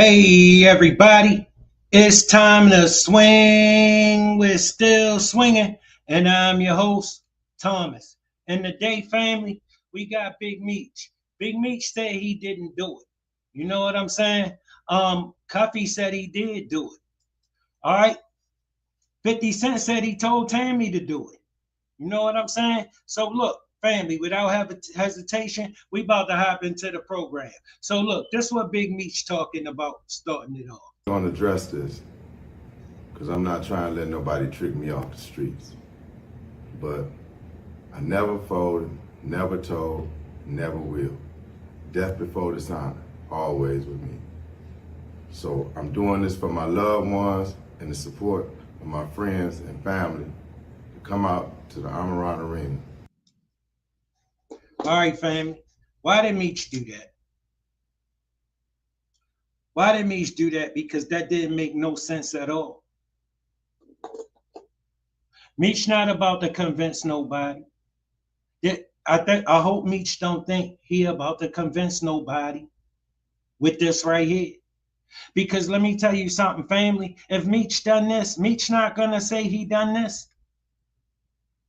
Hey everybody, it's time to swing. We're still swinging, and I'm your host, Thomas. And today, family, we got Big Meech. Big Meech said he didn't do it. You know what I'm saying? Cuffy said he did do it. All right. 50 Cent said he told Tammy to do it. You know what I'm saying? So look, family, without hesitation, we about to hop into the program. So look, this is what Big Meech talking about starting it off. I'm gonna address this because I'm not trying to let nobody trick me off the streets. But I never folded, never told, never will. Death before dishonor, always with me. So I'm doing this for my loved ones and the support of my friends and family to come out to the Amaran Arena. All right, family. Why did Meech do that? Why did Meech do that? Because that didn't make no sense at all. Meech not about to convince nobody. I hope Meech don't think he about to convince nobody with this right here. Because let me tell you something, family. If Meech done this, Meech not gonna say he done this.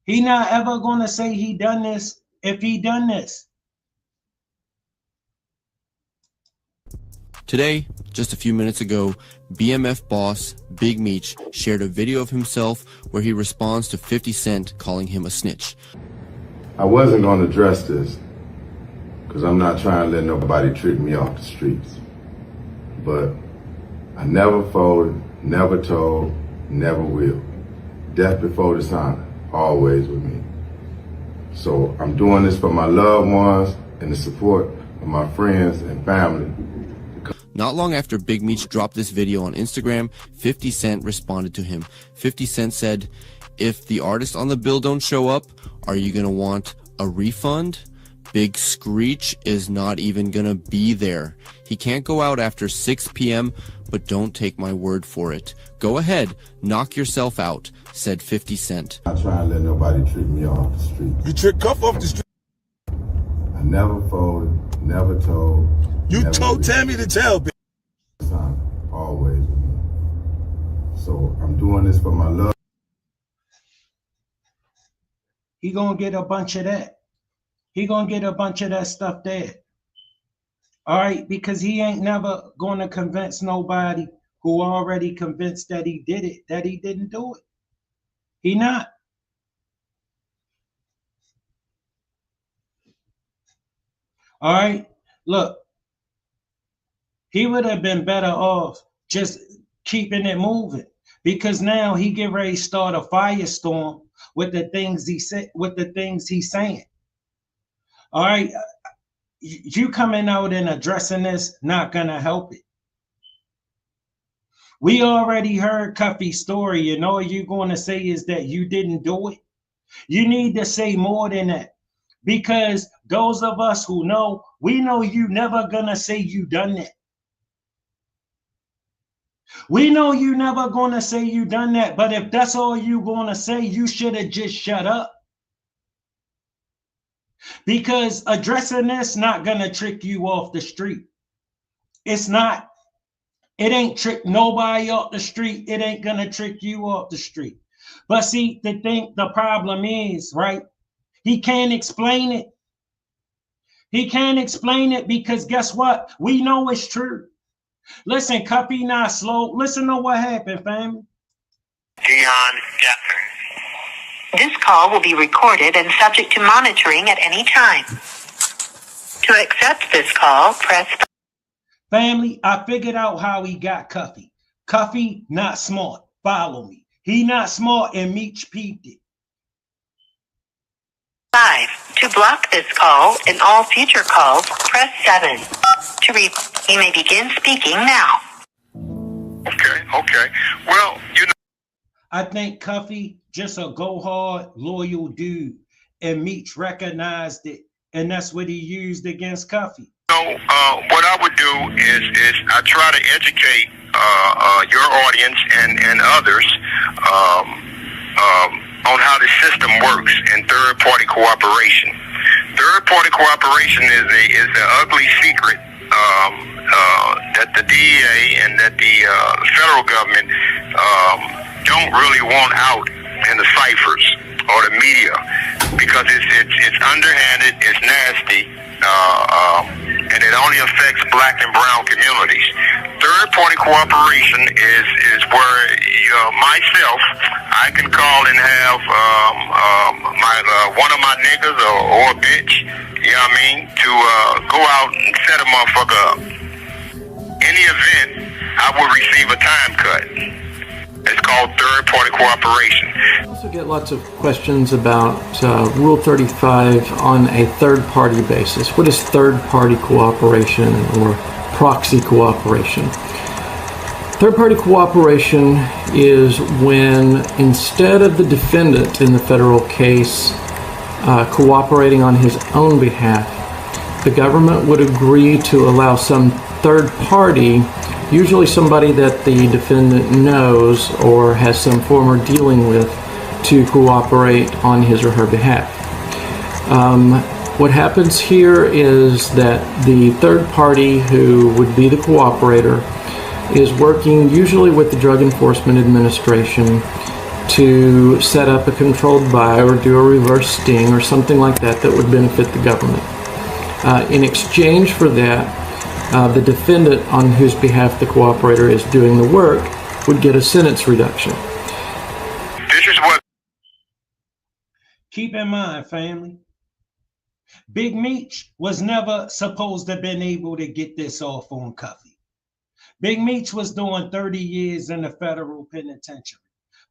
He not ever gonna say he done this if he done this. Today, just a few minutes ago, BMF boss Big Meech shared a video of himself where he responds to 50 Cent calling him a snitch. I wasn't gonna address this because I'm not trying to let nobody trick me off the streets. But I never folded, never told, never will. Death before dishonor, always with me. So I'm doing this for my loved ones and the support of my friends and family. Not long after Big Meech dropped this video on Instagram, 50 Cent responded to him. 50 Cent said, "If the artists on the bill don't show up, are you gonna want a refund? Big Screech is not even gonna be there. He can't go out after 6 p.m., but don't take my word for it. Go ahead, knock yourself out," said 50 Cent. I'm not trying to let nobody trick me off the street. You trick Cuff off the street. I never folded, never told. You never told will. Tammy to tell, bitch. Always with me. So I'm doing this for my love. He gonna get a bunch of that. He gonna get a bunch of that stuff there. All right, because he ain't never gonna convince nobody who already convinced that he did it, that he didn't do it. He not. All right, look. He would have been better off just keeping it moving, because now he get ready to start a firestorm with the things he said, with the things he's saying. All right, you coming out and addressing this not gonna help it. We already heard Cuffy's story, and all you're going to say is that you didn't do it. You need to say more than that, because those of us who know, we know you never gonna say you done that. We know you never gonna say you done that, but if that's all you gonna say, you should have just shut up. Because addressing this not gonna trick you off the street. It's not. It ain't trick nobody off the street. It ain't gonna trick you off the street. But see, the problem is, right? He can't explain it. He can't explain it because guess what? We know it's true. Listen, Cuffy not slow. Listen to what happened, family. This call will be recorded and subject to monitoring at any time. To accept this call, press... Family, I figured out how he got Cuffy. Cuffy not smart. Follow me. He not smart, and Meech peeped it. 5. To block this call and all future calls, press 7. You may begin speaking now. Okay. Well, you know. I think Cuffy just a go hard, loyal dude, and Meech recognized it, and that's what he used against Cuffy. What I would do is I try to educate your audience and others on how the system works in third-party cooperation. Third-party cooperation is the ugly secret that the DEA and that the federal government don't really want out in the ciphers or the media, because it's underhanded, it's nasty, and it only affects black and brown communities. Third-party cooperation is where myself, I can call and have one of my niggas or a bitch, you know what I mean, to go out and set a motherfucker up. Any event, I will receive a time cut. It's called third-party cooperation. I also get lots of questions about Rule 35 on a third-party basis. What is third-party cooperation or proxy cooperation? Third-party cooperation is when, instead of the defendant in the federal case cooperating on his own behalf, the government would agree to allow some third party, usually somebody that the defendant knows or has some form of dealing with, to cooperate on his or her behalf. What happens here is that the third party, who would be the cooperator, is working usually with the Drug Enforcement Administration to set up a controlled buy or do a reverse sting or something like that that would benefit the government. In exchange for that, the defendant on whose behalf the cooperator is doing the work would get a sentence reduction. This is what. Keep in mind, family, Big Meech was never supposed to have been able to get this off on Cuffy. Big Meech was doing 30 years in the federal penitentiary.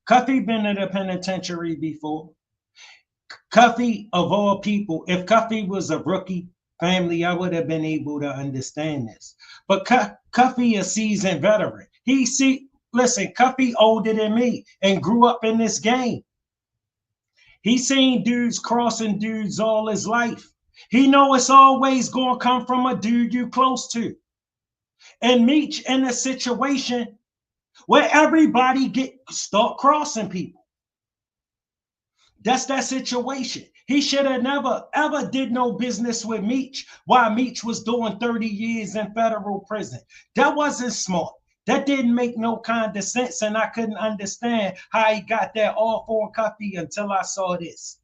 Cuffy been in the penitentiary before. Cuffy, of all people, if Cuffy was a rookie, family, I would have been able to understand this. But Cuffy, a seasoned veteran. Listen, Cuffy older than me and grew up in this game. He seen dudes crossing dudes all his life. He know it's always going to come from a dude you close to. And Meech in a situation where everybody start crossing people. That's that situation. He should have never, ever did no business with Meech while Meech was doing 30 years in federal prison. That wasn't smart. That didn't make no kind of sense, and I couldn't understand how he got that off on Cuffy until I saw this.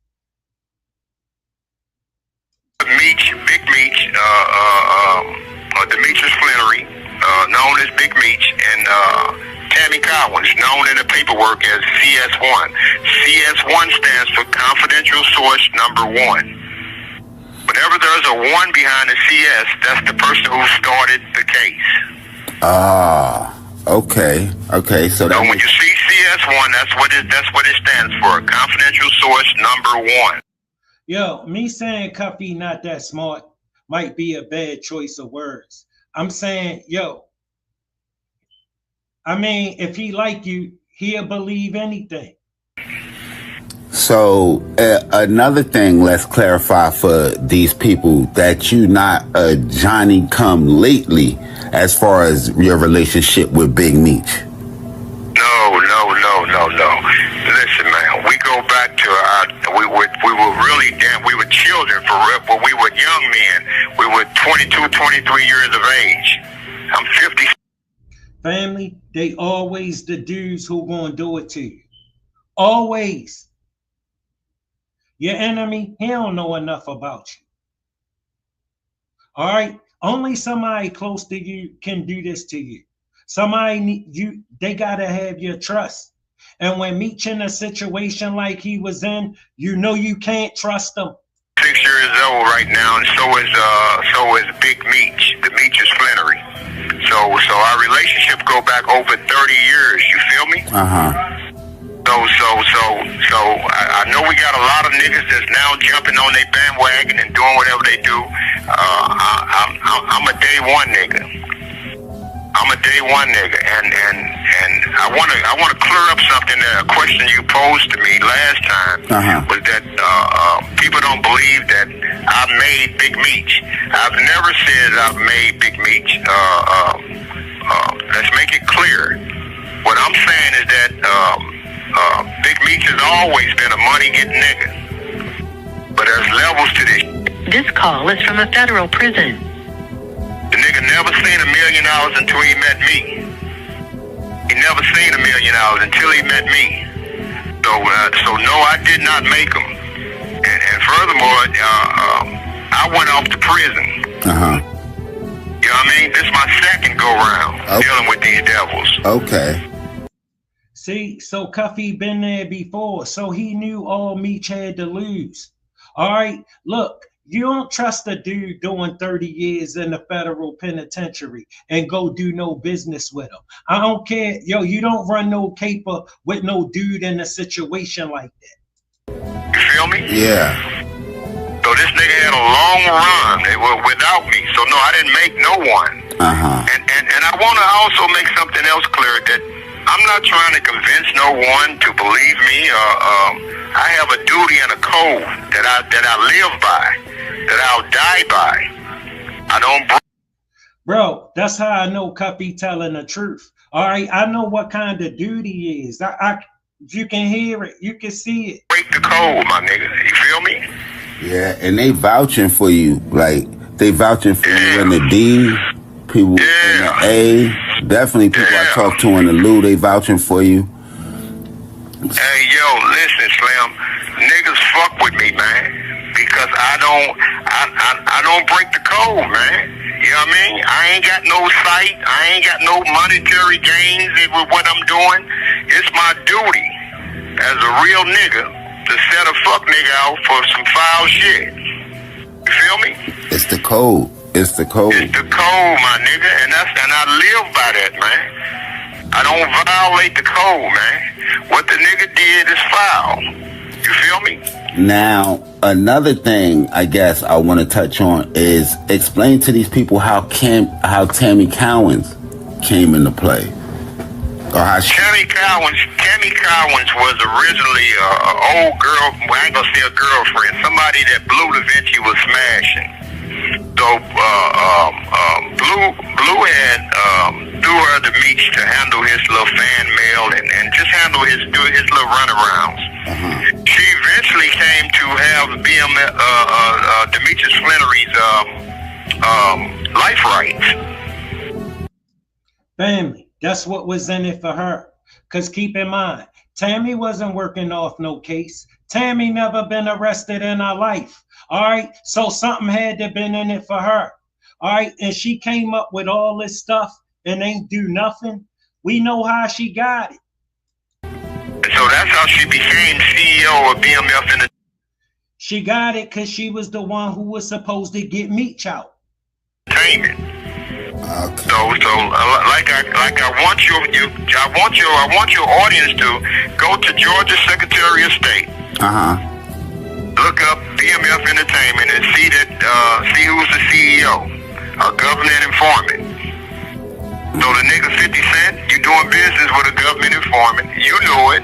Meech, Big Meech, Demetrius Flannery, known as Big Meech, and Tammy Collins, known in the paperwork as CS1. CS1 stands for Confidential Source Number 1. Whenever there's a 1 behind the CS, that's the person who started the case. Okay. So when you see CS1, that's what it stands for. Confidential Source Number 1. Yo, me saying Cuffy not that smart might be a bad choice of words. I'm saying, if he like you, he'll believe anything. So another thing, let's clarify for these people that you not a Johnny come lately as far as your relationship with Big Meech. No. Listen, man, we go back to we were children for real, but we were young men. We were 22, 23 years of age. I'm 50. Family, they always the dudes who gonna do it to you. Always. Your enemy, he don't know enough about you. All right? Only somebody close to you can do this to you. They gotta have your trust. And when Meech in a situation like he was in, you can't trust them. 6 years old right now, and so is Big Meech. The Meech is Flannery. So our relationship go back over 30 years. You feel me? So I know we got a lot of niggas that's now jumping on their bandwagon and doing whatever they do. I'm a day one nigga. And I wanna clear up something. A question you posed to me last time was that people don't believe that I made Big Meech. I've never said I've made Big Meech. Let's make it clear. What I'm saying is that Big Meech has always been a money-getting nigga. But there's levels to this. This call is from a federal prison. The nigga nigga never seen $1 million until he met me. He never seen $1 million until he met me. So no, I did not make them. And furthermore, I went off to prison. You know what I mean? This is my second go round dealing with these devils. Okay. See, so Cuffy been there before, so he knew all Meech had to lose. All right, look, you don't trust a dude doing 30 years in the federal penitentiary and go do no business with him. I don't care. Yo, you don't run no caper with no dude in a situation like that. You feel me? Yeah. So this nigga had a long run without me. So no, I didn't make no one. And I want to also make something else clear, that I'm not trying to convince no one to believe me. I have a duty and a code that I live by, that I'll die by. I don't. Bro, that's how I know Cuffy telling the truth. All right, I know what kind of duty he is. You can hear it, you can see it. Break the code, my nigga. You feel me? Yeah, and they vouching for you. Like, they vouching for you in the D, people in the A. Definitely people I talk to in the Lou, they vouching for you. Hey, yo, listen, Slim. Niggas fuck with me, man, because I don't break the code, man. You know what I mean? I ain't got no sight. I ain't got no monetary gains with what I'm doing. It's my duty as a real nigga to set a fuck nigga out for some foul shit. You feel me? It's the code. It's the code. It's the code, my nigga, and I live by that, man. I don't violate the code, man. What the nigga did is foul. You feel me? Now, another thing I guess I want to touch on is explain to these people how Tammy Cowens came into play. Or how Tammy Cowens was originally an old girl. Well, I ain't gonna say a girlfriend. Somebody that Blue Da Vinci was smashing. So Blue had threw her to Meech to handle his little fan mail and just handle his little runarounds. She eventually came to have Demetrius Flannery's life rights. Family, that's what was in it for her. Because keep in mind, Tammy wasn't working off no case. Tammy never been arrested in her life. All right, so something had to been in it for her. All right, and she came up with all this stuff and ain't do nothing. We know how she got it. So that's how she became CEO of BMF. She got it because she was the one who was supposed to get Meech out. Entertainment. Okay. So I want your audience to go to Georgia Secretary of State. Look up BMF Entertainment and see see who's the CEO, a government informant. So the nigga 50 Cent, you doing business with a government informant. You knew it.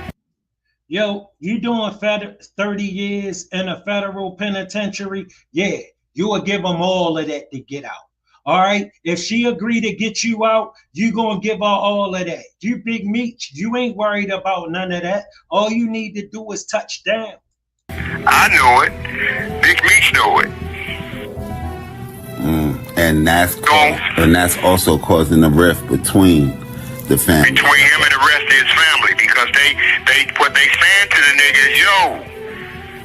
Yo, you doing 30 years in a federal penitentiary? Yeah, you will give them all of that to get out. All right, if she agreed to get you out, you gonna give her all of that. You Big Meech, you ain't worried about none of that. All you need to do is touch down. I know it. Big Meech know it. And that's also causing a rift between the family. Between him and the rest of his family, because they what they saying to the nigga is, yo,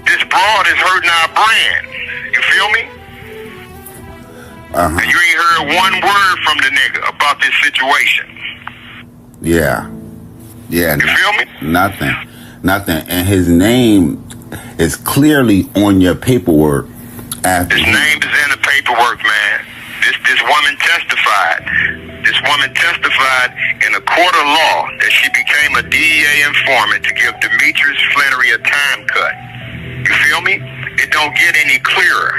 this broad is hurting our brand. You feel me? And you ain't heard one word from the nigga about this situation. Yeah. You feel me? Nothing. And his name is clearly on your paperwork. His name is in the paperwork, man. This woman testified. This woman testified in a court of law that she became a DEA informant to give Demetrius Flannery a time cut. You feel me? It don't get any clearer.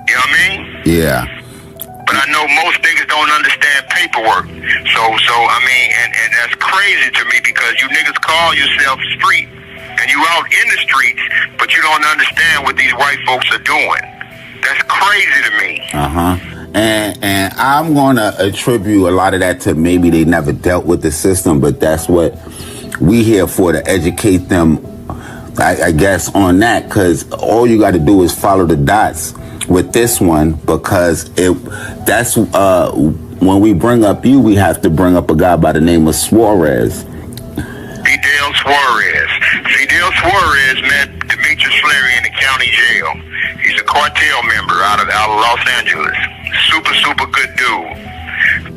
You know what I mean? Yeah. But I know most niggas don't understand paperwork. So I mean, and that's crazy to me, because you niggas call yourself street and you out in the streets, but you don't understand what these white folks are doing. That's crazy to me. And I'm gonna attribute a lot of that to maybe they never dealt with the system, but that's what we here for, to educate them, I guess, on that, because all you got to do is follow the dots with this one because that's when we bring up you, we have to bring up a guy by the name of Suarez. Fidel Suarez. Fidel Suarez met Demetrius Fleury in the county jail. He's a cartel member out of Los Angeles. Super good dude.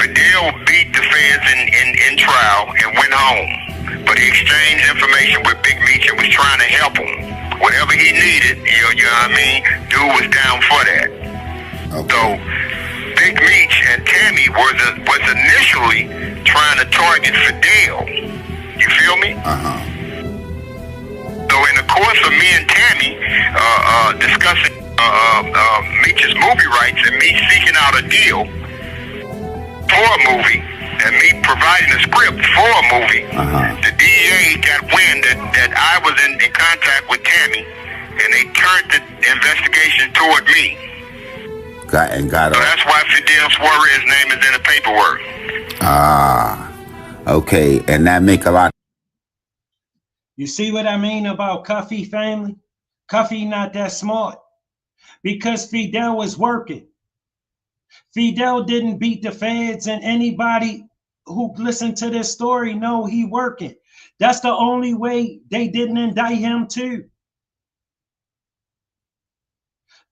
Fidel beat the feds in trial and went home. But he exchanged information with Big Meech and was trying to help him. Whatever he needed, you know what I mean? Dude was down for that. Okay. So Big Meech and Tammy was initially trying to target Fidel. You feel me? So in the course of me and Tammy discussing Meech's movie rights and me seeking out a deal for a movie and me providing a script for a movie, the DEA got wind that I was in contact with Tammy and they turned the investigation toward me. Got so that's why Fidel Suarez's name is in the paperwork. Okay, and that make a lot. You see what I mean about Cuffy, family? Cuffy not that smart because Fidel was working. Fidel didn't beat the feds, and anybody who listened to this story know he working. That's the only way they didn't indict him too.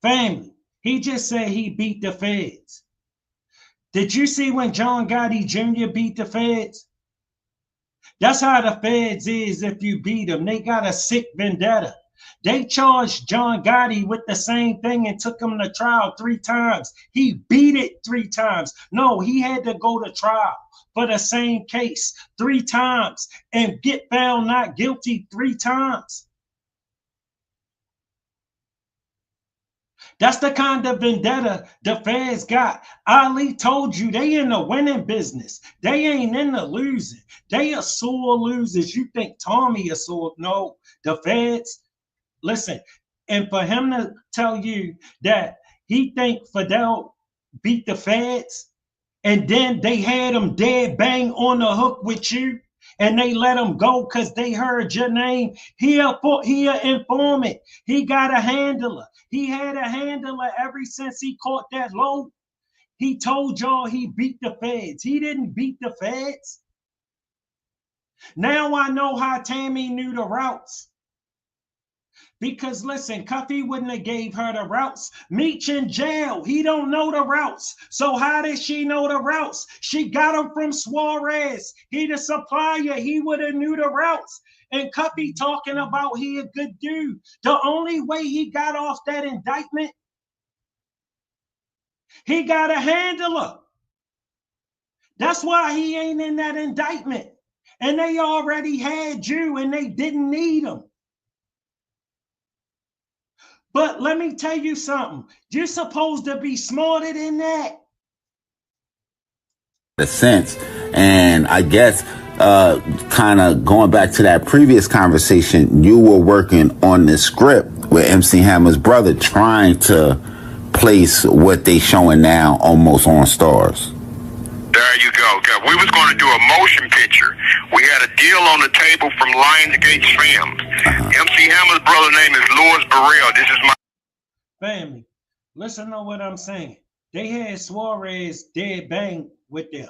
Family, he just said he beat the feds. Did you see when John Gotti Jr. beat the feds? That's how the feds is if you beat them. They got a sick vendetta. They charged John Gotti with the same thing and took him to trial 3 times. He beat it 3 times. No, he had to go to trial for the same case 3 times and get found not guilty 3 times. That's the kind of vendetta the feds got. Ali told you they in the winning business. They ain't in the losing. They are sore losers. You think Tommy is sore? No, the feds. Listen, and for him to tell you that he think Fidel beat the feds and then they had him dead bang on the hook with you and they let him go because they heard your name. He an informant. He got a handler. He had a handler ever since he caught that load. He told y'all he beat the feds. He didn't beat the feds. Now I know how Tammy knew the routes. Because listen, Cuffy wouldn't have gave her the routes. Meech in jail, he don't know the routes. So how did she know the routes? She got them from Suarez. He the supplier, he would have knew the routes. And Cuffy talking about he a good dude. The only way he got off that indictment, he got a handler. That's why he ain't in that indictment. And they already had you and they didn't need him. But let me tell you something. You're supposed to be smarter than that. A sense. And I guess kind of going back to that previous conversation, you were working on this script with MC Hammer's brother trying to place what they showing now almost on Stars. There you go. We was going to do a motion picture. We had a deal on the table from Lionsgate Films. MC Hammer's brother name is Louis Burrell. This is my family. Listen to what I'm saying. They had Suarez dead bang with them.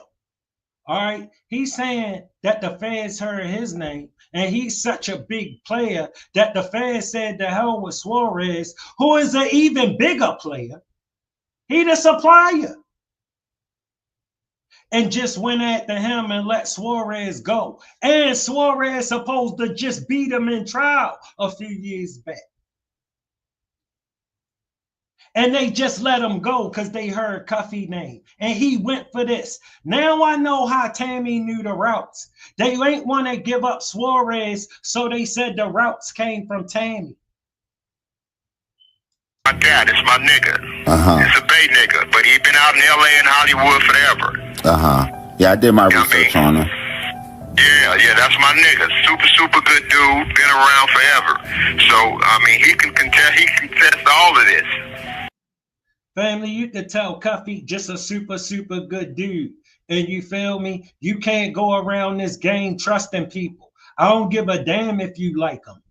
All right. He's saying that the feds heard his name and he's such a big player that the feds said the hell with Suarez, who is an even bigger player. He the supplier. And just went after him and let Suarez go. And Suarez supposed to just beat him in trial a few years back. And they just let him go because they heard Cuffy name. And he went for this. Now I know how Tammy knew the routes. They ain't want to give up Suarez, so they said the routes came from Tammy. My dad, it's my nigga. It's a Bay nigga, but he been out in LA and Hollywood forever. Yeah, I did my research on him. Yeah, that's my nigga. Super good dude. Been around forever. So I mean, he can contest all of this. Family, you could tell Cuffy just a super good dude. And you feel me? You can't go around this game trusting people. I don't give a damn if you like them.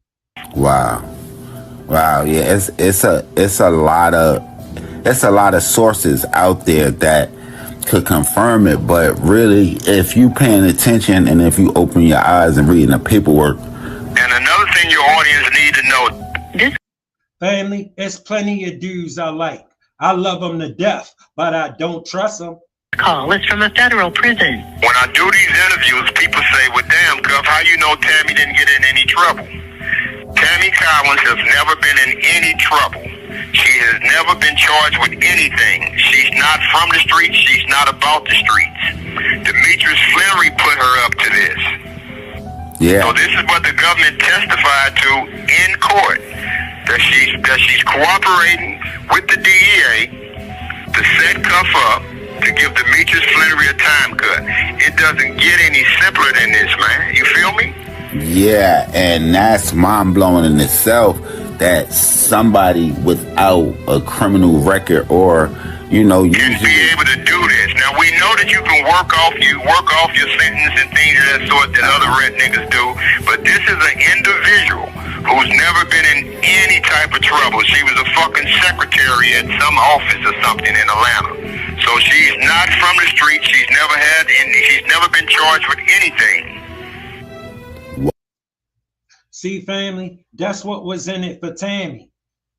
Wow. Yeah, it's a lot of it's a lot of sources out there that could confirm it. But really, if you paying attention and if you open your eyes and reading the paperwork. And another thing your audience need to know. Family, there's plenty of dudes I like. I love them to death, but I don't trust them. Call is from a federal prison. When I do these interviews, people say, well, damn, Cuff, how you know Tammy didn't get in any trouble? Tammy Collins has never been in any trouble. She has never been charged with anything. She's not from the streets. She's not about the streets. Demetrius Flannery put her up to this. Yeah. So this is what the government testified to in court, that she's cooperating with the DEA to set Cuff up to give Demetrius Flannery a time cut. It doesn't get any simpler than this, man. You feel me? Yeah, and that's mind-blowing in itself, that somebody without a criminal record or, you know, can be able to do this. Now, we know that you can work off your sentence and things of that sort that other red niggas do, but this is an individual who's never been in any type of trouble. She was a fucking secretary at some office or something in Atlanta. So she's not from the street. She's never been charged with anything. See, family, that's what was in it for Tammy.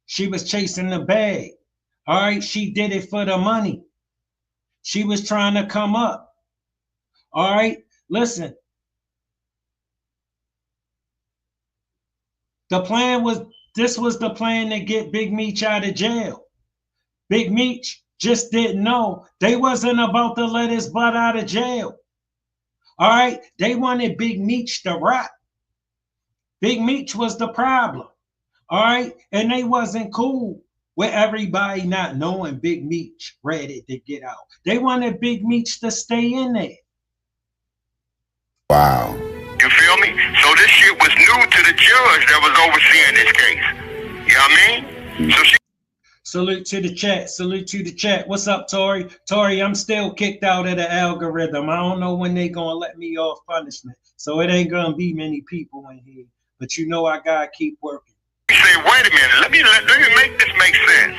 She was chasing the bag. All right, she did it for the money. She was trying to come up. All right, listen. This was the plan to get Big Meech out of jail. Big Meech just didn't know they wasn't about to let his butt out of jail. All right, they wanted Big Meech to rot. Big Meech was the problem. All right, and they wasn't cool with everybody not knowing Big Meech ready to get out. They wanted Big Meech to stay in there. Wow. You feel me? So this shit was new to the judge that was overseeing this case. You know what I mean? So she. Salute to the chat. Salute to the chat. What's up, Tori? Tori, I'm still kicked out of the algorithm. I don't know when they gonna let me off punishment. So it ain't gonna be many people in here. But you know I gotta keep working. You say, wait a minute, let me make this make sense.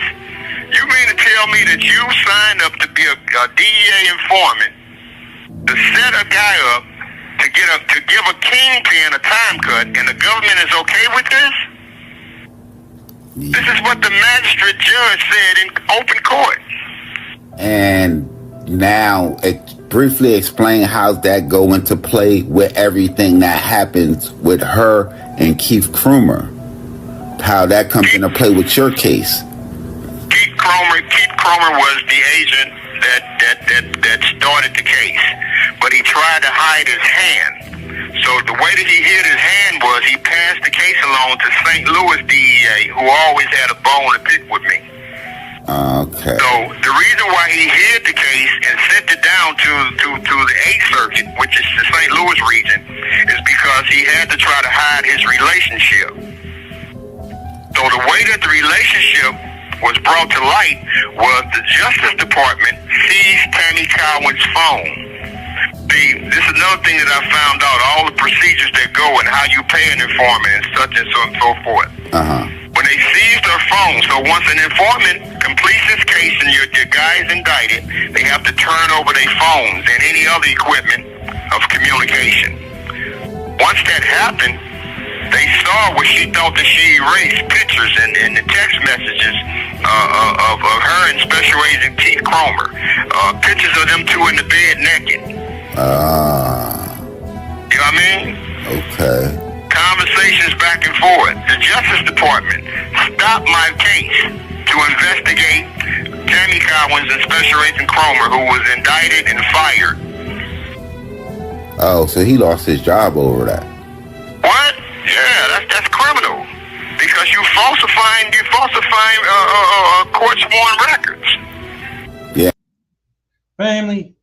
You mean to tell me that you signed up to be a DEA informant to set a guy up to give a kingpin a time cut, and the government is okay with this? This is what the magistrate judge said in open court. And now, briefly explain how that go into play with everything that happens with her and Keith Krummer. How that comes into play with your case. Keith Krummer was the agent that started the case, but he tried to hide his hand. So the way that he hid his hand was he passed the case along to St. Louis DEA, who always had a bone to pick with me. Okay. So the reason why he hid the case and sent it down to the 8th Circuit, which is the St. Louis region, is because he had to try to hide his relationship. So the way that the relationship was brought to light was the Justice Department seized Tammy Cowan's phone. See, this is another thing that I found out, all the procedures that go and how you pay an informant and such and so forth. When they seized her phone, so once an informant completes his case and your guy is indicted, they have to turn over their phones and any other equipment of communication. Once that happened, they saw what she thought that she erased pictures and the text messages of her and Special Agent Keith Krummer. Pictures of them two in the bed naked. You know what I mean? Okay. Conversations back and forth. The Justice Department stopped my case to investigate Tammy Collins and Special Agent Krummer, who was indicted and fired. Oh, so he lost his job over that. What? Yeah, that's criminal. Because you falsifying court sworn records. Yeah. Family,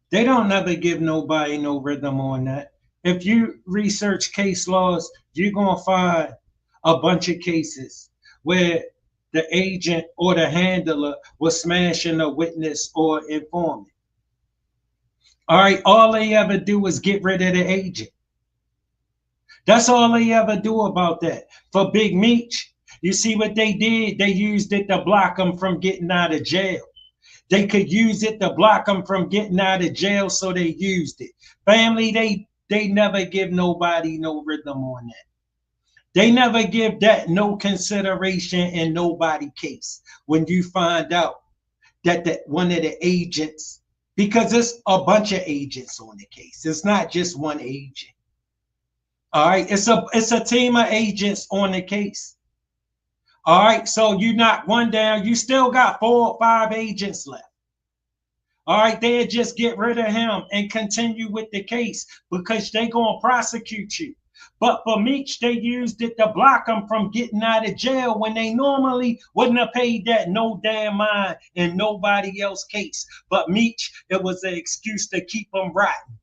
they don't never give nobody no rhythm on that. If you research case laws, you're going to find a bunch of cases where the agent or the handler was smashing a witness or informant. All right, all they ever do is get rid of the agent. That's all they ever do about that. For Big Meech, You see what they did? They used it to block them from getting out of jail. They could use it to block them from getting out of jail, so they used it. Family, they never give nobody no rhythm on that. They never give that no consideration in nobody case. When you find out that one of the agents, because it's a bunch of agents on the case. It's not just one agent. All right, it's a team of agents on the case. All right, so you knock one down, you still got 4 or 5 agents left. All right, they'll just get rid of him and continue with the case because they're going to prosecute you. But for Meech, they used it to block him from getting out of jail when they normally wouldn't have paid that no damn mind in nobody else's case. But Meech, it was an excuse to keep him rotten.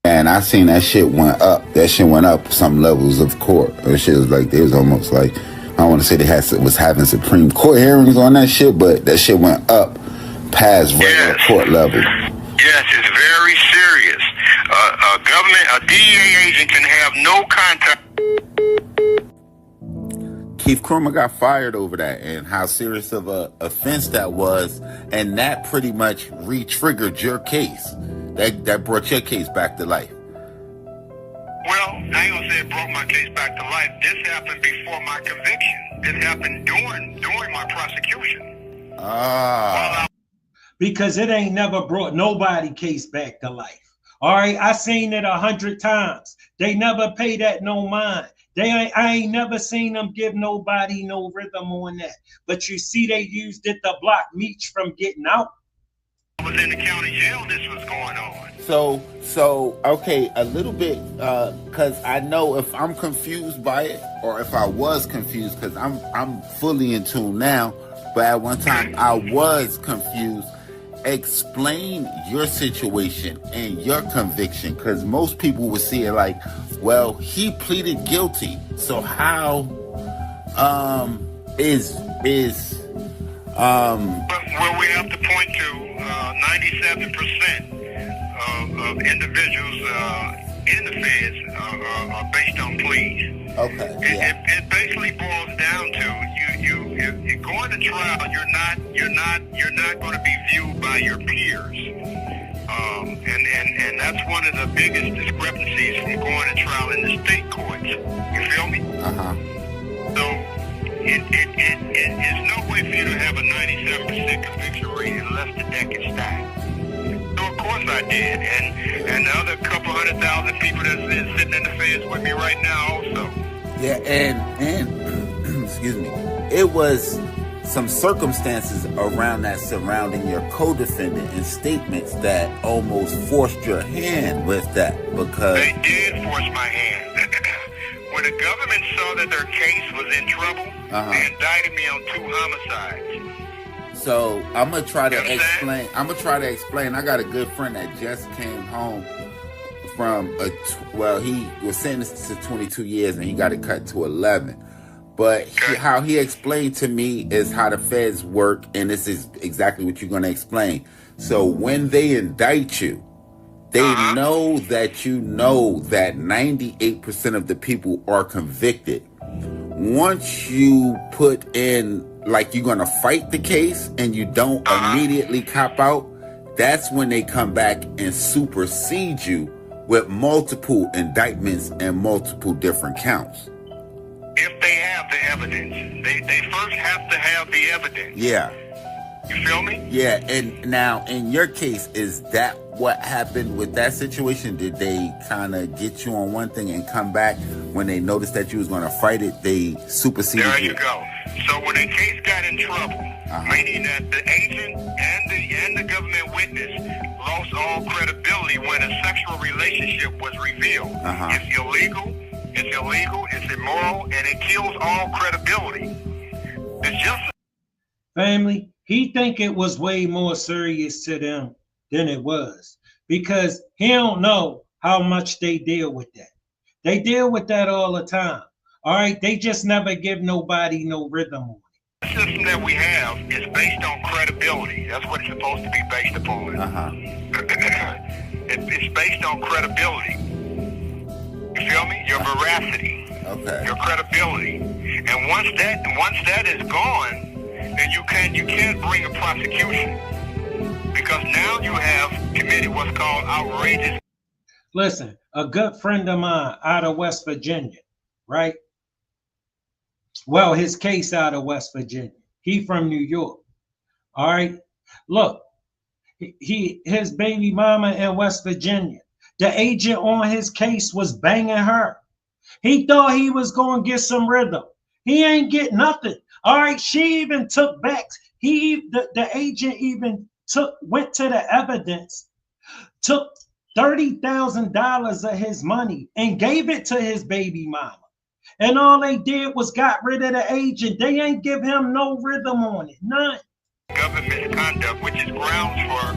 And I seen that shit went up. That shit went up some levels of court. That shit was like, it was almost like, I don't want to say they was having Supreme Court hearings on that shit, but that shit went up past regular court level. Yes, it's very serious. A DEA agent can have no contact. Keith Krumah got fired over that, and how serious of a offense that was, and that pretty much re-triggered your case. That brought your case back to life. Well, I ain't gonna say it brought my case back to life. This happened before my conviction. This happened during my prosecution. Because it ain't never brought nobody case back to life. All right, I seen it 100 times. They never pay that no mind. I ain't never seen them give nobody no rhythm on that. But you see, they used it to block Meech from getting out. I was in the county jail. This was going on. So okay, a little bit, because I know if I'm confused by it, or if I was confused, because I'm fully in tune now, but at one time I was confused. Explain your situation and your conviction, because most people would see it like, well, he pleaded guilty, so how Well, we have to point to 97% of individuals in the feds are based on pleas. Okay. Yeah. It basically boils down to if you're going to trial, you're not going to be viewed by your peers, and that's one of the biggest discrepancies from going to trial in the state courts. You feel me? So it is no way for you to have a 97% conviction rate unless the deck is stacked. So of course I did, and the other couple 100,000 people that's been sitting in the feds with me right now also. Yeah, and excuse me, it was some circumstances around that surrounding your co-defendant and statements that almost forced your hand with that, because they did force my hand. When the government saw that their case was in trouble, they indicted me on 2 homicides. So I'm gonna try to explain. I got a good friend that just came home from he was sentenced to 22 years and he got it cut to 11. But how he explained to me is how the feds work, and this is exactly what you're going to explain. So when they indict you, they know that 98% of the people are convicted. Once you put in, like, you're going to fight the case and you don't immediately cop out, that's when they come back and supersede you with multiple indictments and multiple different counts. If they have the evidence, they first have to have the evidence. Yeah. You feel me? Yeah, and now in your case, is that what happened with that situation? Did they kind of get you on one thing and come back when they noticed that you was going to fight it? They superseded you? There you go. So when the case got in trouble, meaning that the agent and the government witness lost all credibility when a sexual relationship was revealed. It's illegal. It's immoral, and it kills all credibility. It's just family. He think it was way more serious to them than it was, because he don't know how much they deal with that. They deal with that all the time. All right, they just never give nobody no rhythm on it. The system that we have is based on credibility. That's what it's supposed to be based upon. It's based on credibility. You feel me? Your veracity. Okay. your credibility. And once that is gone, then you can't bring a prosecution, because now you have committed what's called outrageous. Listen, a good friend of mine out of West Virginia, right? Well, his case out of West Virginia. He from New York. All right. Look, his baby mama in West Virginia. The agent on his case was banging her. He thought he was going to get some rhythm. He ain't get nothing. All right. She even took back. The agent even went to the evidence, took $30,000 of his money and gave it to his baby mama. And all they did was got rid of the agent. They ain't give him no rhythm on it. None. Government misconduct, which is grounds for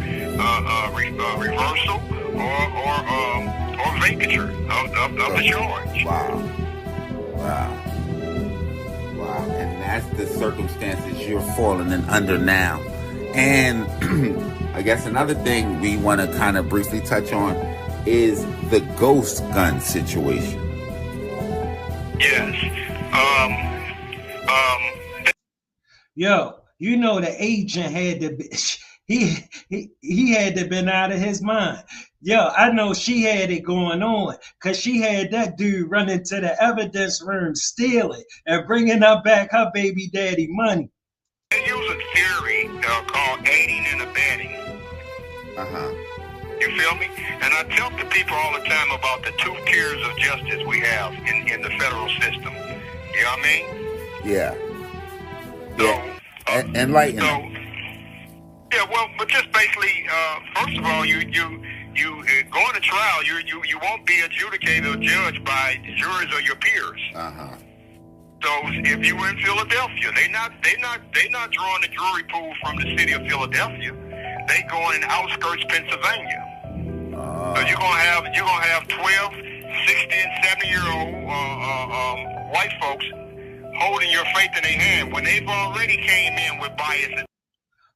reversal or vacatur of the charge. Wow. And that's the circumstances you're falling in under now. And I guess another thing we want to kind of briefly touch on is the ghost gun situation. Yes. Yo, you know the agent had to be, he had to been out of his mind. Yo, I know she had it going on because she had that dude running to the evidence room, stealing and bringing her back her baby daddy money. They use a theory called aiding and abetting. You feel me? And I tell the people all the time about the two tiers of justice we have in the federal system. You know what I mean? Yeah. So, enlighten. Yeah, well, but just basically, first of all, you going to trial, you won't be adjudicated or judged by juries or your peers. So if you were in Philadelphia, they not drawing the jury pool from the city of Philadelphia. They going in outskirts Pennsylvania. So you're gonna have 12, 60, and 70-year-old white folks holding your faith in their hand when they've already came in with bias.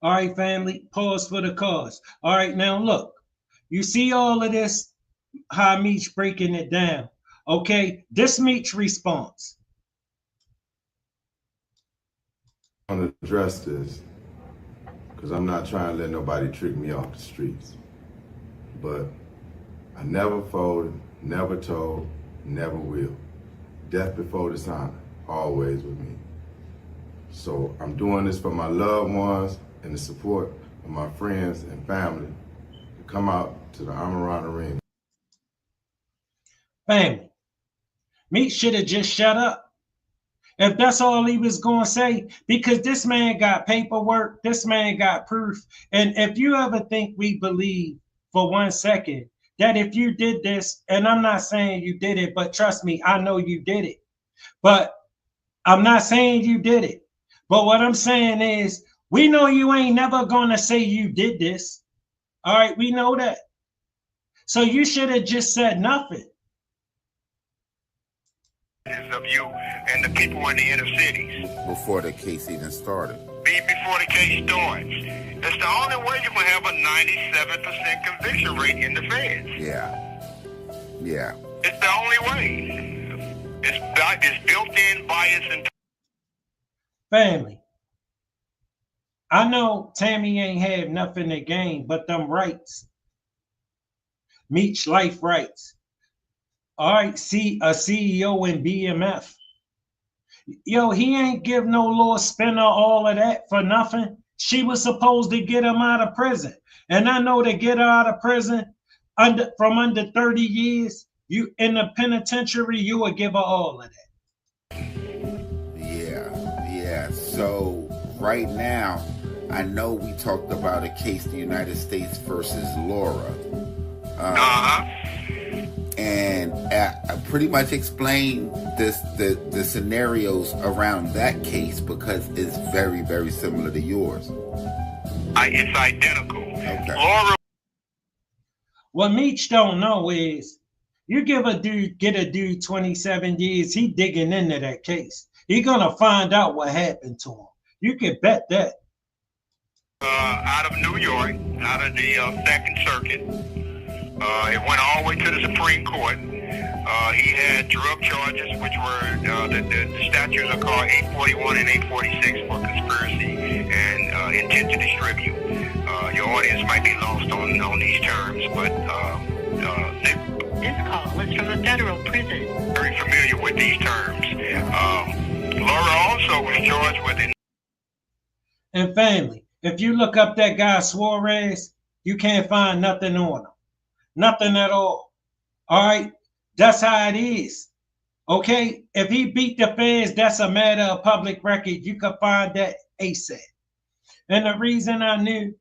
All right, family, pause for the cause. All right, now look, you see all of this, how Meech breaking it down. Okay, this Meech response. I want to address this because I'm not trying to let nobody trick me off the streets. But I never folded, never told, never will. Death before dishonor, always with me. So I'm doing this for my loved ones and the support of my friends and family to come out to the Amaran Arena. Family, Meech should have just shut up. If that's all he was going to say, because this man got paperwork, this man got proof. And if you ever think we believe for 1 second that if you did this, and I'm not saying you did it, but trust me, I know you did it. But I'm not saying you did it. But what I'm saying is, we know you ain't never going to say you did this. All right, we know that. So you should have just said nothing. Of you and the people in the inner cities. Before the case even started. Before the case starts. That's the only way you can have a 97% conviction rate in the feds. Yeah. It's the only way. It's built-in bias and Family, I know Tammy ain't have nothing to gain but them rights. Meech life rights. All right, see a CEO in BMF. Yo, he ain't give no little spinner all of that for nothing. She was supposed to get him out of prison. And I know to get her out of prison from under 30 years, you in the penitentiary, you would give her all of that. Yeah. So right now, I know we talked about a case, the United States versus Laura. And I pretty much explained the scenarios around that case because it's very, very similar to yours. It's identical. Okay. Laura. What Meech don't know is you get a dude 27 years, he digging into that case. He gonna find out what happened to him. You can bet that. Out of New York, out of the Second Circuit. It went all the way to the Supreme Court. He had drug charges, which were the statutes are called 841 and 846 for conspiracy and intent to distribute. Your audience might be lost on these terms, but This call is from a federal prison. very familiar with these terms. Laura also was charged with And family, if you look up that guy Suarez, you can't find nothing on him. Nothing at all. All right? That's how it is. Okay? If he beat the feds, that's a matter of public record. You can find that ASAP. And the reason I knew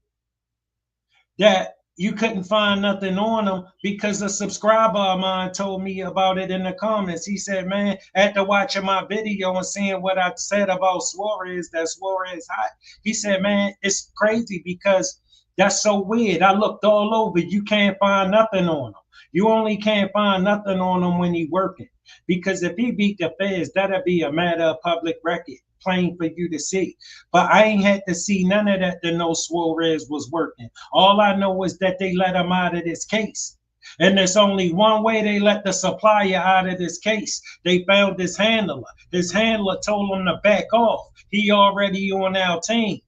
that you couldn't find nothing on him because a subscriber of mine told me about it in the comments. He said, man, after watching my video and seeing what I said about Suarez, that Suarez hot, he said, man, it's crazy because that's so weird. I looked all over. You can't find nothing on him. You only can't find nothing on him when he working. Because if he beat the feds, that'll be a matter of public record, plain for you to see. But I ain't had to see none of that to know Suarez was working. All I know is that they let him out of this case. And there's only one way they let the supplier out of this case. They found his handler. His handler told him to back off. He already on our team.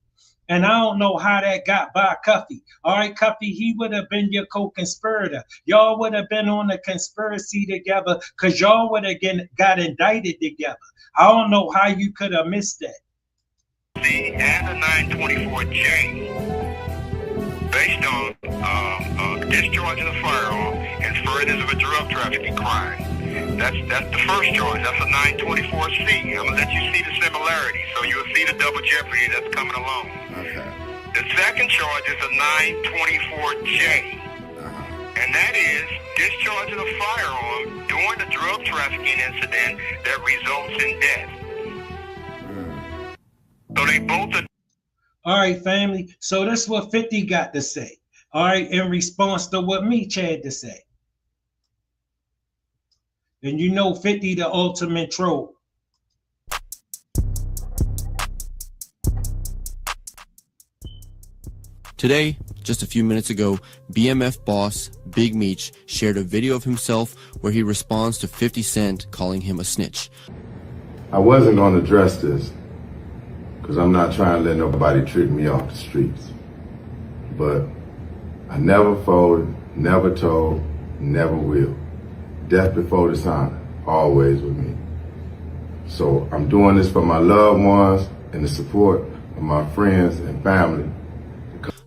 And I don't know how that got by Cuffy. All right, Cuffy, he would have been your co-conspirator. Y'all would have been on a conspiracy together because y'all would have got indicted together. I don't know how you could have missed that. and the 924J based on discharging a firearm and furtherance of a drug trafficking crime. That's the first charge. That's a 924C. I'm gonna let you see the similarity, so you'll see the double jeopardy that's coming along. Okay. The second charge is a 924J, and that is discharging a firearm during the drug trafficking incident that results in death. So they both are. All right, family. So this is what 50 got to say. All right, in response to what Meech had to say. And you know 50 the ultimate troll. Today, just a few minutes ago, BMF boss Big Meech shared a video of himself where he responds to 50 Cent calling him a snitch. I wasn't going to address this because I'm not trying to let nobody trick me off the streets. But I never folded, never told, never will. Death before dishonor, always with me. So I'm doing this for my loved ones and the support of my friends and family.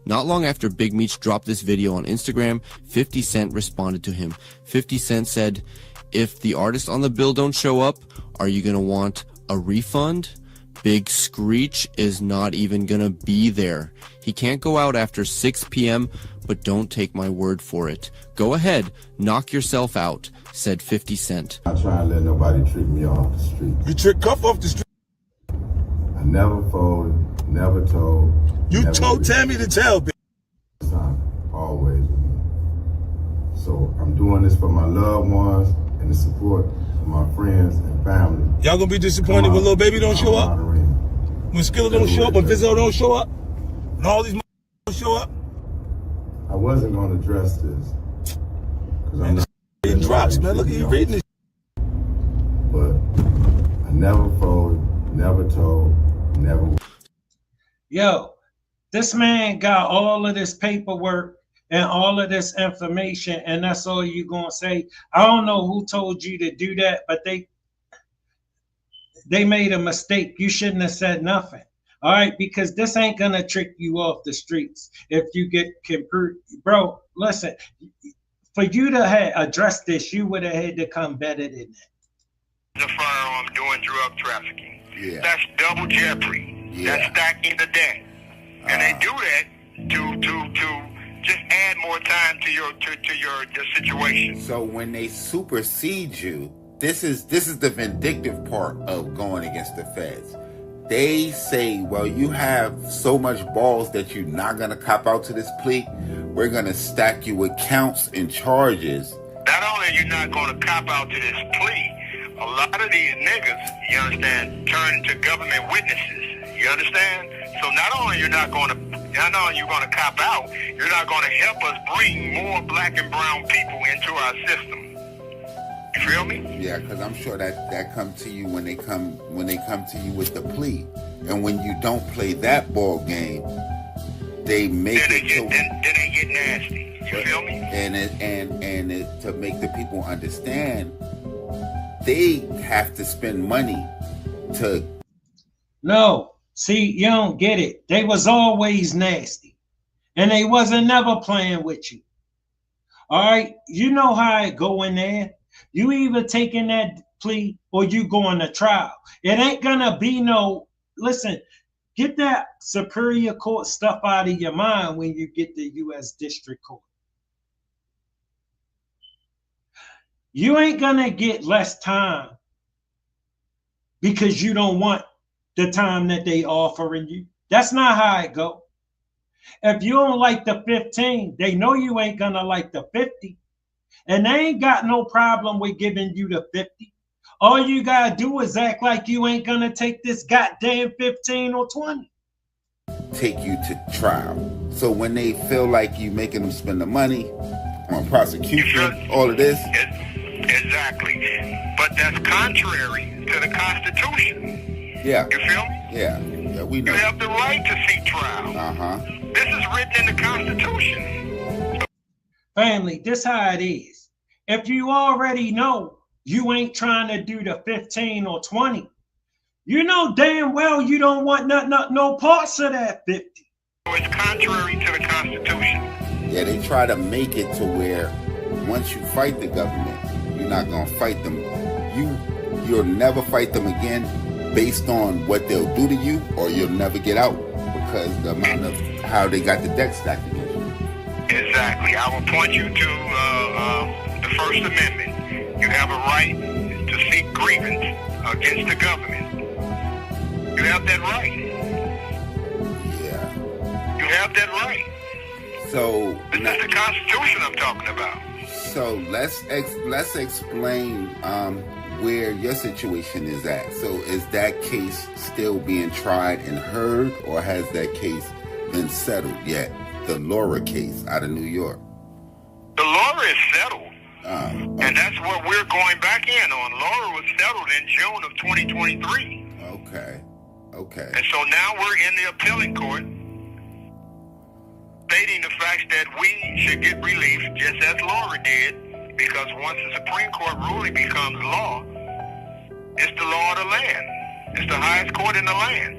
Not long after Big Meech dropped this video on Instagram, 50 Cent responded to him. 50 Cent said, "If the artists on the bill don't show up, are you gonna want a refund? Big Screech is not even gonna be there. He can't go out after 6 p.m., but don't take my word for it. Go ahead, knock yourself out," said 50 Cent. I'm not trying to let nobody trick me off the street. You trick Cuffy off the street. I never folded, never told. You never told will. Tammy to tell, bitch. Always with me. So I'm doing this for my loved ones and the support of my friends and family. Y'all gonna be disappointed when little baby don't show up? When Skilla don't show up? When Vizzo don't show up? And all these don't show up? I wasn't going to address this. Man, this reading drops, man. Look at you reading this. But I never folded, never told, never. Yo, this man got all of this paperwork and all of this information, and that's all you gonna say. I don't know who told you to do that, but they made a mistake. You shouldn't have said nothing. All right, because this ain't gonna trick you off the streets if you get bro. Listen, for you to have addressed this, you would have had to come better than that. The firearm doing drug trafficking. Yeah. That's double jeopardy. Yeah. That's stacking the deck. And they do that to just add more time to your situation. So when they supersede you, this is the vindictive part of going against the feds. They say, well, you have so much balls that you're not going to cop out to this plea. We're going to stack you with counts and charges. Not only are you not going to cop out to this plea, a lot of these niggas, you understand, turn to government witnesses. You understand? So not only you're going to cop out, you're not going to help us bring more black and brown people into our system. You feel me? Yeah, because I'm sure that come to you when they come to you with the plea, and when you don't play that ball game, they make then they get nasty. You feel me? And to make the people understand, they have to spend money to. No, see, you don't get it. They was always nasty, and they wasn't never playing with you. All right, you know how it go in there. You either taking that plea or you going to trial. It ain't gonna be no. Listen, get that Superior Court stuff out of your mind when you get the U.S. District Court. You ain't gonna get less time because you don't want the time that they offering you. That's not how it go. If you don't like the 15, they know you ain't gonna like the 50. And they ain't got no problem with giving you the 50. All you gotta do is act like you ain't gonna take this goddamn 15 or 20. Take you to trial. So when they feel like you making them spend the money on prosecution, all of this. Exactly. But that's contrary to the Constitution. Yeah. You feel me? Yeah, we know. You have the right to seek trial. Uh-huh. This is written in the Constitution. Family, this how it is. If you already know you ain't trying to do the 15 or 20, you know damn well you don't want no parts of that 50. It's contrary to the Constitution. Yeah, they try to make it to where once you fight the government, you're not gonna fight them. You'll never fight them again based on what they'll do to you, or you'll never get out because the amount of how they got the deck stacked against you. Exactly. I will point you to the First Amendment. You have a right to seek grievance against the government. You have that right. Yeah. You have that right. So this is the Constitution I'm talking about. So let's explain where your situation is at. So is that case still being tried and heard, or has that case been settled yet? The Laura case out of New York. The Laura is settled. And that's what we're going back in on. Laura was settled in June of 2023. Okay. And so now we're in the appealing court stating the fact that we should get relief just as Laura did, because once the Supreme Court ruling becomes law, it's the law of the land. It's the highest court in the land.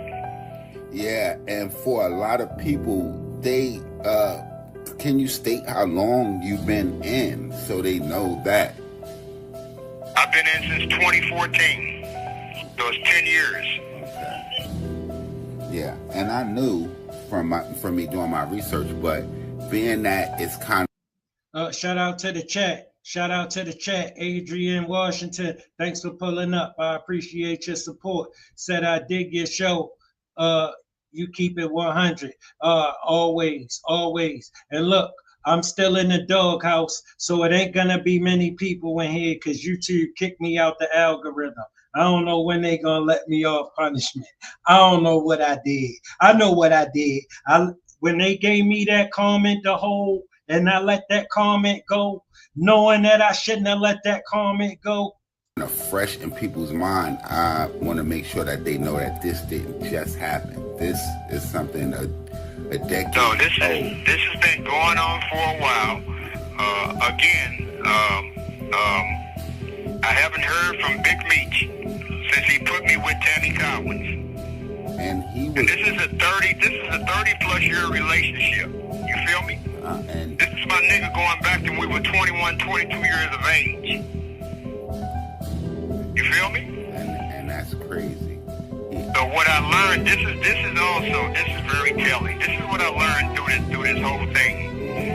Yeah, and for a lot of people, they can you state how long you've been in so they know that? I've been in since 2014. So it's 10 years. Okay. Yeah, and I knew from me doing my research, but being that it's kind of shout out to the chat. Shout out to the chat. Adrian Washington, thanks for pulling up. I appreciate your support. Said I dig your show. You keep it 100. Always. And look, I'm still in the doghouse, so it ain't gonna be many people in here because YouTube kicked me out the algorithm. I don't know when they gonna let me off punishment. I don't know what I did. I know what I did. When they gave me that comment to hold, and I let that comment go, knowing that I shouldn't have let that comment go. Fresh in people's mind, I want to make sure that they know that this didn't just happen. This is something a decade No, this has been going on for a while. I haven't heard from Big Meech since he put me with Tammy Collins. And this is a 30+ year relationship. You feel me? And this is my nigga going back to when we were 21, 22 years of age. You feel me? And that's crazy. Yeah. So what I learned, this is very telling. This is what I learned through this whole thing.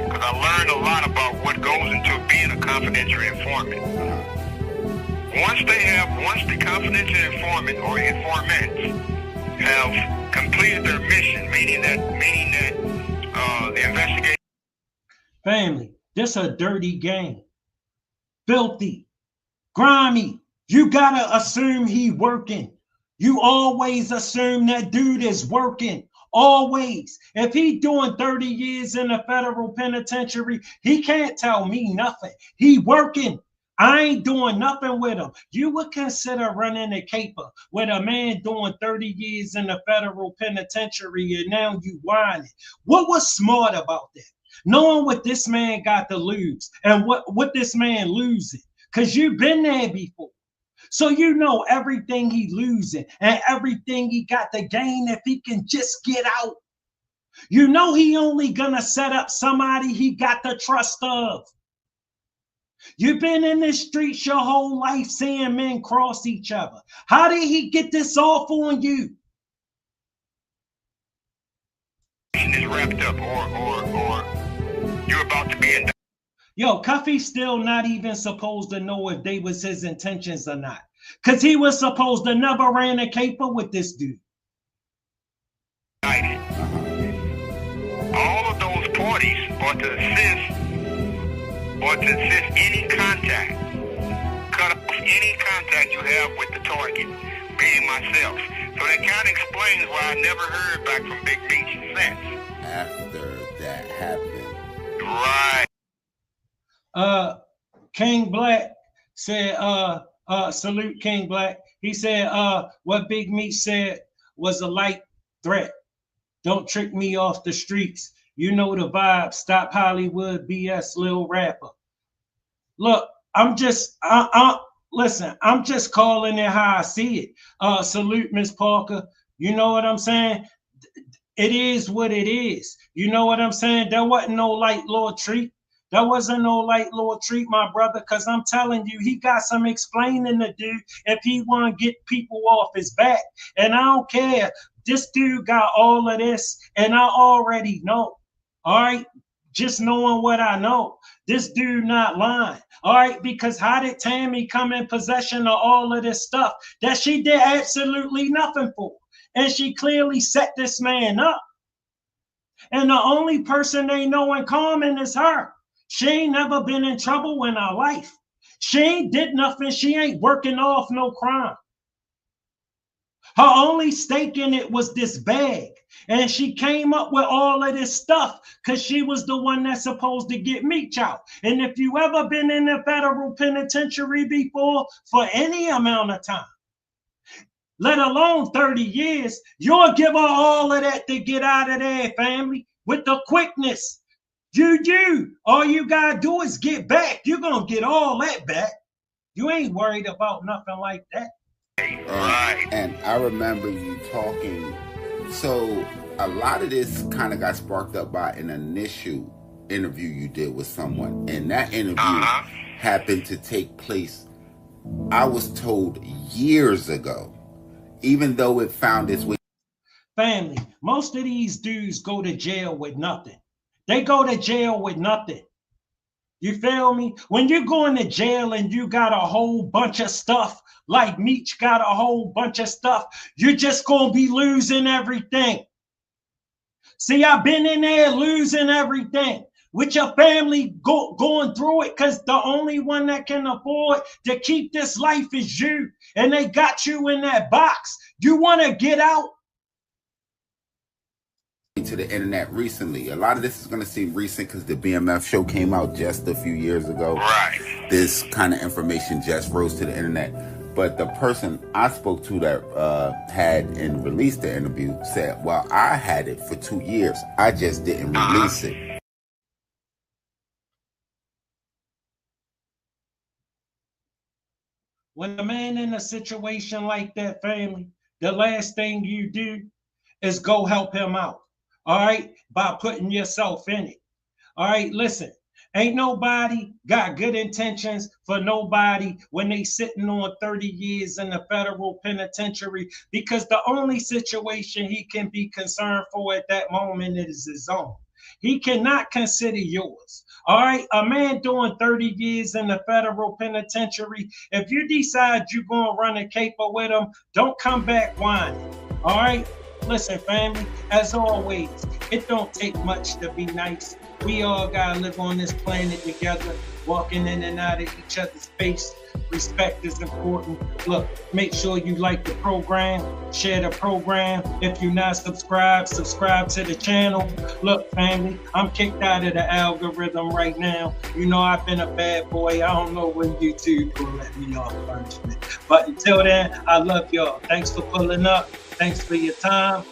Because I learned a lot about what goes into being a confidential informant. Once the confidential informant or informants have completed their mission, meaning that the investigation. Family, this a dirty game. Filthy, grimy. You gotta assume he working. You always assume that dude is working. Always. If he doing 30 years in a federal penitentiary, he can't tell me nothing. He working. I ain't doing nothing with him. You would consider running a caper with a man doing 30 years in the federal penitentiary and now you whining. What was smart about that? Knowing what this man got to lose and what this man losing, because you've been there before. So you know everything he losing and everything he got to gain if he can just get out. You know he only gonna set up somebody he got the trust of. You've been in the streets your whole life seeing men cross each other. How did he get this off on you? Is wrapped up or you're about to be in. Yo, Cuffy's still not even supposed to know if they was his intentions or not. Because he was supposed to never ran a caper with this dude. All of those parties are to assist any contact. Cut off any contact you have with the target, being myself. So that kind of explains why I never heard back from Big Meech since. After that happened. Right. King Black said, salute King Black. He said, what Big Meech said was a light threat. Don't trick me off the streets. You know the vibe. Stop Hollywood BS, lil rapper. Look, listen, I'm just calling it how I see it. Salute Miss Parker. You know what I'm saying? It is what it is. You know what I'm saying? There wasn't no light law treat. There wasn't no light law treat, my brother, because I'm telling you, he got some explaining to do if he want to get people off his back. And I don't care. This dude got all of this, and I already know. All right? Just knowing what I know. This dude not lying. All right? Because how did Tammy come in possession of all of this stuff that she did absolutely nothing for? And she clearly set this man up. And the only person they know in common is her. She ain't never been in trouble in her life. She ain't did nothing. She ain't working off no crime. Her only stake in it was this bag. And she came up with all of this stuff because she was the one that's supposed to get Meech out. And if you ever been in the federal penitentiary before for any amount of time, let alone 30 years, you'll give her all of that to get out of there, family, with the quickness. All you gotta do is get back. You're gonna get all that back. You ain't worried about nothing like that. And I remember you talking. So a lot of this kind of got sparked up by an initial interview you did with someone. And that interview happened to take place, I was told, years ago, even though it found its way. Family, most of these dudes go to jail with nothing. They go to jail with nothing. You feel me? When you're going to jail and you got a whole bunch of stuff, like Meech got a whole bunch of stuff, you're just going to be losing everything. See, I've been in there losing everything with your family going through it because the only one that can afford to keep this life is you. And they got you in that box. You want to get out? To the internet recently. A lot of this is going to seem recent because the BMF show came out just a few years ago. Right. This kind of information just rose to the internet. But the person I spoke to that had and released the interview said, well, I had it for 2 years. I just didn't release it. When a man in a situation like that, family, the last thing you do is go help him out. All right, by putting yourself in it. All right, listen, ain't nobody got good intentions for nobody when they sitting on 30 years in the federal penitentiary, because the only situation he can be concerned for at that moment is his own. He cannot consider yours. All right, a man doing 30 years in the federal penitentiary, if you decide you're going to run a caper with him, don't come back whining. All right. Listen, family, as always, It don't take much to be nice. We all gotta live on this planet together, walking in and out of each other's face. Respect is important. Look, make sure you like the program, share the program. If you're not subscribed, subscribe to the channel. Look, family, I'm kicked out of the algorithm right now. You know I've been a bad boy. I don't know when YouTube will let me off punishment. But until then, I love y'all. Thanks for pulling up. Thanks for your time.